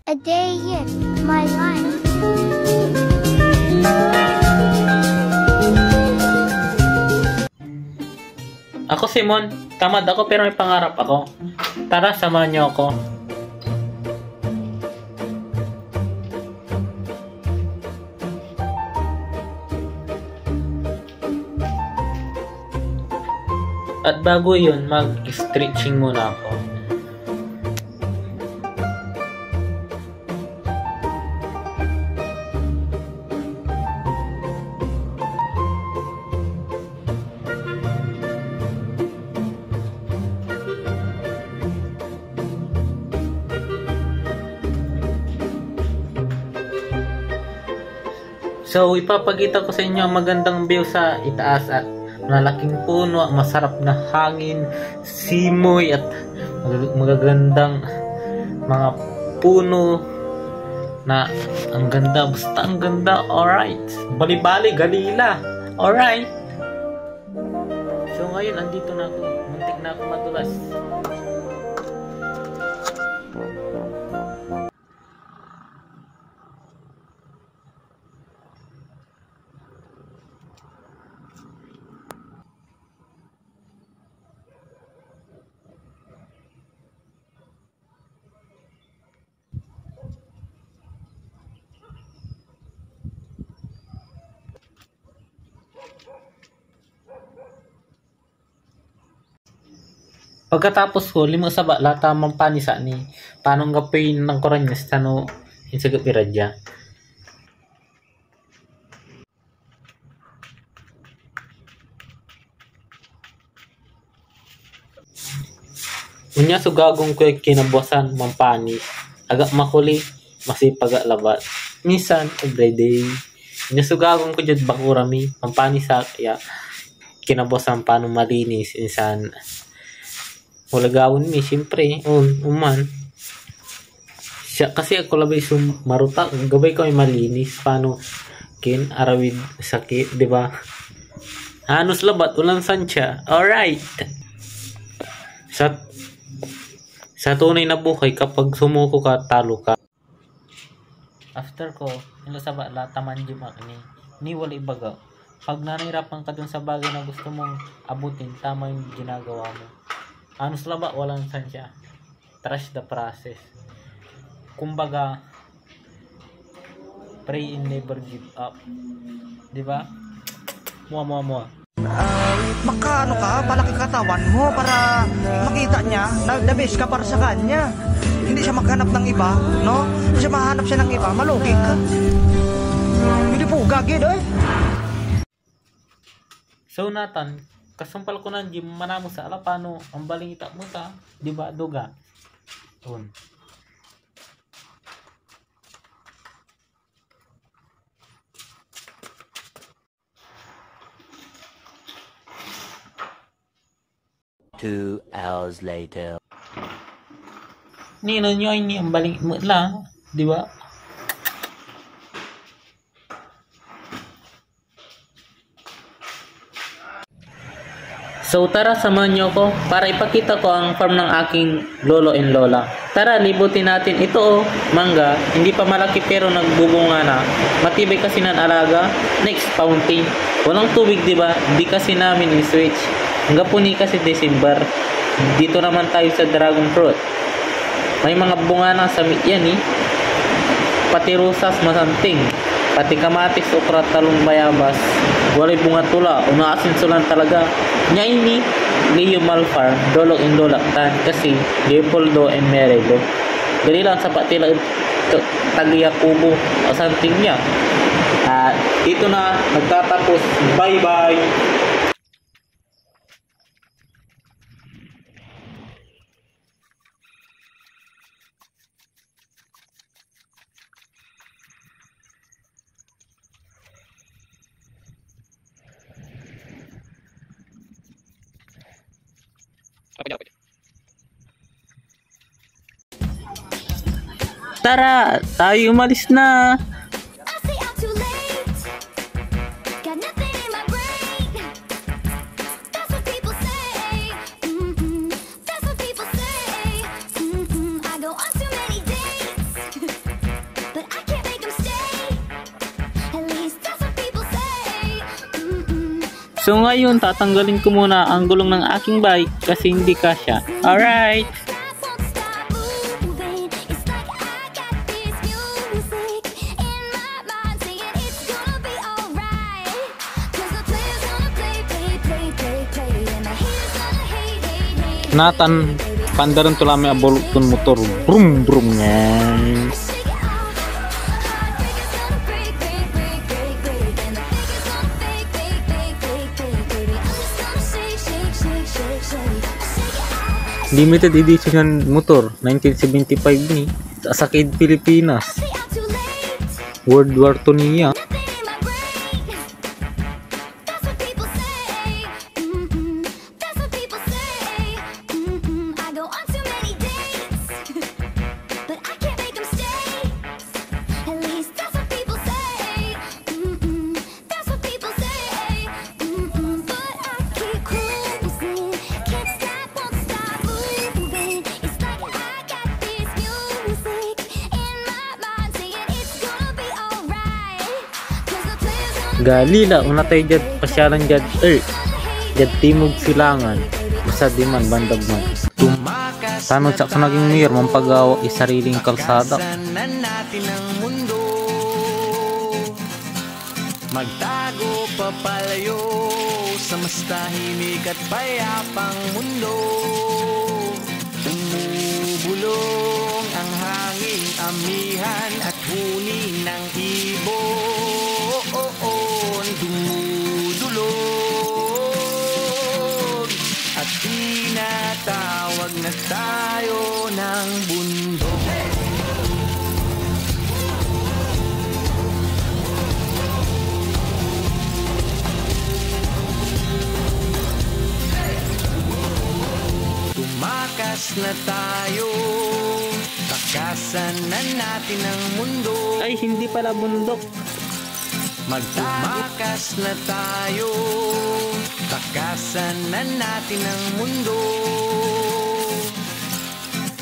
A day in my life. Ako Simon, tamad ako pero may pangarap ako. Tara, samahan niyo ako. At bago yun, mag-stretching muna ako. So, ipapakita ko sa inyo ang magandang view sa itaas at malaking puno, masarap na hangin, simoy at magagandang mga puno na ang ganda, basta ang ganda. Alright, bali-bali, galila. Alright. So ngayon, andito na ako. Muntik na ako madulas. Pagkatapos ko, lima sa lata mang panisa ni panong gapin ng koranyas tano insagap iradya. Unya sugagong ko kinabuasan mampani. Agak makuli, masipag labat. Minsan, everyday. Unya sugagong ko jud bakurami, mampani sa kaya kinabuasan panong malinis insan. Wala gawin mi, siyempre, uman. Siya, kasi ako labay maruta, gabay ko ay malinis, paano kin, arawid, sakit, di ba? Hanos labat, ulang sansya, alright. Sa tunay na buhay, kapag sumuko ka, talo ka. After ko, ilo sa bala, taman jim ni wala ibaga. Pag nanirapan ka dun sa bagay na gusto mong abutin, tama yung ginagawa mo. Anos laba, walang sansya. Trust the process. Kumbaga, pray and never give up. Diba? Mua. Makaano ka, palaki katawan mo para makita niya na the best ka para sa kanya. Hindi siya maghanap ng iba, no? Kung siya mahanap siya ng iba, malugi ka. Hindi po gagid, eh. So, Nathan, kasampal ko ng gym, manamo sa alapano, ang baling itak mo ta, di ba, duga? Yun. Two hours later. Nino nyo ini ang baling mo lang, di ba? So tara, samahan niyo ako para ipakita ko ang farm ng aking lolo and lola. Tara, libutin natin. Ito mangga, hindi pa malaki pero nagbubunga na. Matibay kasi ng alaga. Next, fountain. Walang tubig, di ba? Di kasi namin i-switch. Hanggang puni kasi December. Dito naman tayo sa dragon fruit. May mga bunga na sa yan Pati rusas, masanting. Pati kamatis, okra, talong, bayabas. Walay bunga tula. Unaasin sulan talaga. Nya ini Leo Malfar, Dolok and Dolaktan kasi Leopoldo and Merelo. Dali lang sa patila Tagia Kubo o something niya. At ito na nagtatapos. Bye-bye! Tara, tayo umalis na. That's what people say. I go on too many dates. So ngayon, tatanggalin ko muna ang gulong ng aking bike kasi hindi kasya. Alright! Nathan, pandaran to lami abolutun motor. Brum brum ngeng. Limited edition motor 1975 ni sa Sakid Pilipinas. World War II niya. Galila una tayo dyan pasyalan dyan dyan timog silangan basta di man bandag man tanod sa naging mayor mampagawa isariling kalsada natin ang mundo magtago papalayo sa mas tahimik at payapang mundo umubulong ang hangin amihan at huni ng ibon dumudulog at tinatawag na tayo ng bundok. Tumakas na tayo, takasan na natin ang mundo. ay hindi pala bundok. Magtumakas na tayo, takasan na natin ang mundo.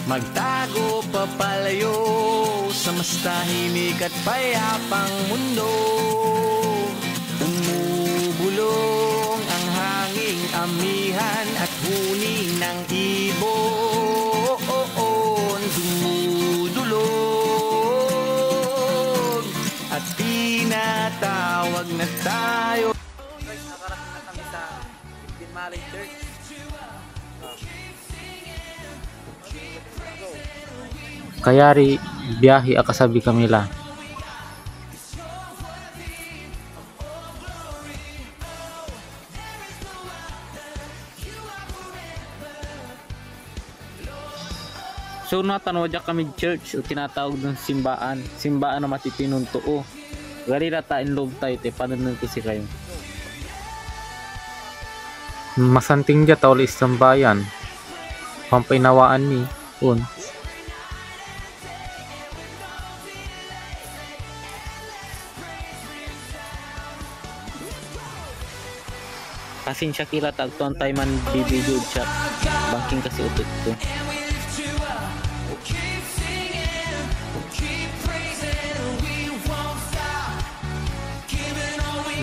Magtago papalayo sa mas tahimik at payapang mundo. Umubulong ang hanging amihan at huni ng ibon. Dumudulog at tinatawag na tayo. Guys, nakarating na kami sa 15 Malay Church. Kayari biyahe akasabi kamila. So natanwadya kami church o tinatawag ng simbaan na matitinunto o gari ratain loob tayo te paano kasi kayo masanting dya tawal isang bayan pampainawaan ni un kasing siya kila tagtuan tayo man bibigod siya banking kasi utot ko.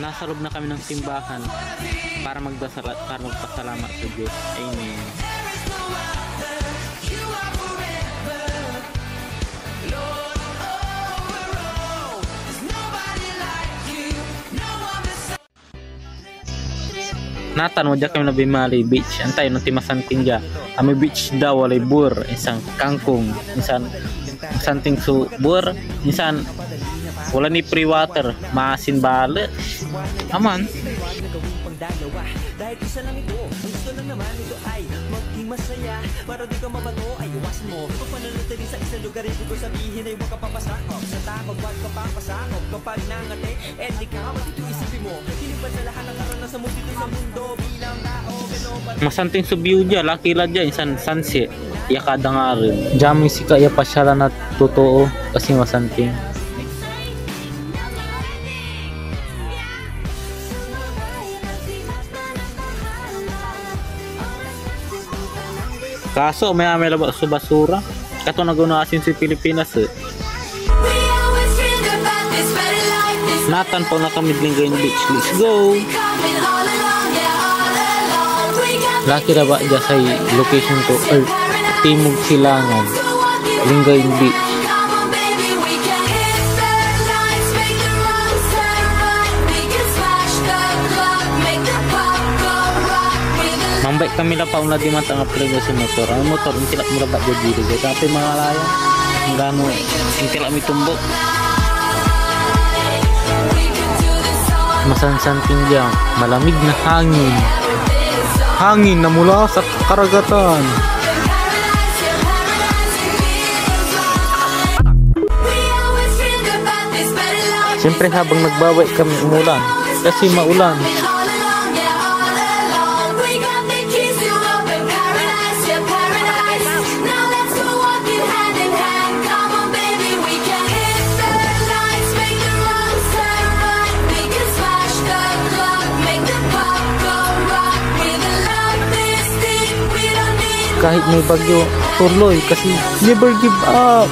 Nasa loob na kami ng simbahan para magpasalamat sa Diyos. Amen. Natanong dyan kami na Bimali Beach. Antay nung timasanting dyan. Kami beach daw walay bur. Isang kangkong. Isang santing subur. Isang wala ni free water. Maasin bale. Aman. Dahil isa lang ito, gusto lang naman ito ay maging masaya. Para di ka mabato ay iwasan mo. Kung panunod din sa isang lugar, ibig ko sabihin ay huwag ka papasakop. Sa takot, huwag ka papasakop. Kapag nangate, di ka matito isipin mo. Hindi ba sa lahat ng karanasan mo dito sa mundo bilang tao, gano'n pa rin. Masanting subiyo dyan. Laki lang dyan. Isang sunset. Iya kada nga rin. Diyami si kaya pasyala na totoo kasi masanting. Kaso may labas sa basura. Kato nagunasin si Pilipinas eh. Nathan po na kami Lingayen Beach. Let's go! Laki na ba dyan sa location to or Timog Silangan, Lingayen Beach. Mambay kami na pauna di mata nga prego si motor. Ang motor ang tilak mo ba dyan dito. Tapi mga laya, ang gano, ang tilak mi tumbok. Masansanting dyan, malamig na hangin. Hangin na mula sa karagatan. Siyempre habang nagbabay kami umulan kasi maulan. Kahit may bagyo, tuloy kasi never give up.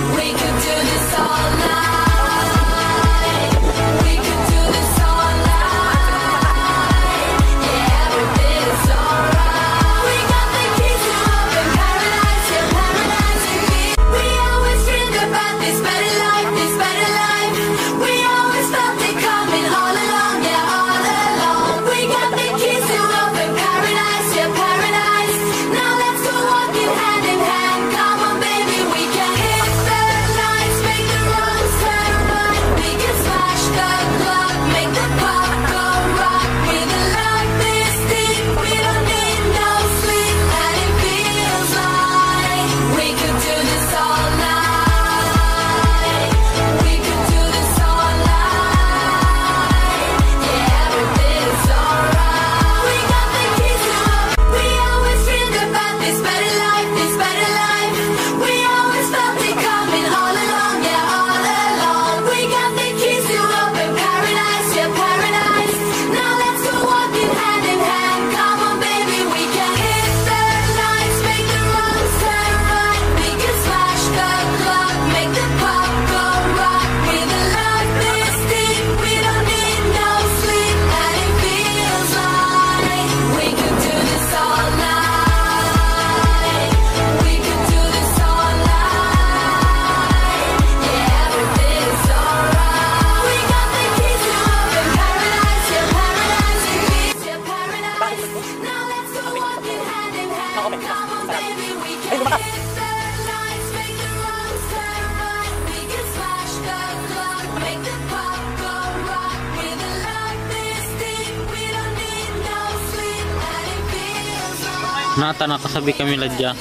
Nata nakasabi kami ladya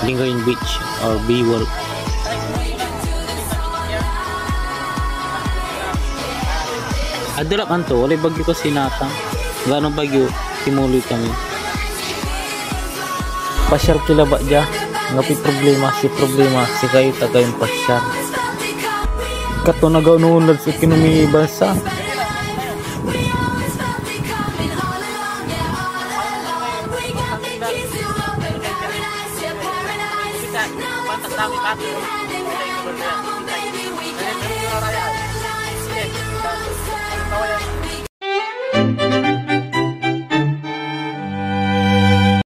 Lingayen Beach or B-World. Adulap anto, wala bagyo kasi nata. Gano bagyo, timuloy kami. Pasyar kila ba dya? Ngapi problema si kayo tagayong pasyar. Kato nagaununod sa ekonomi bansa.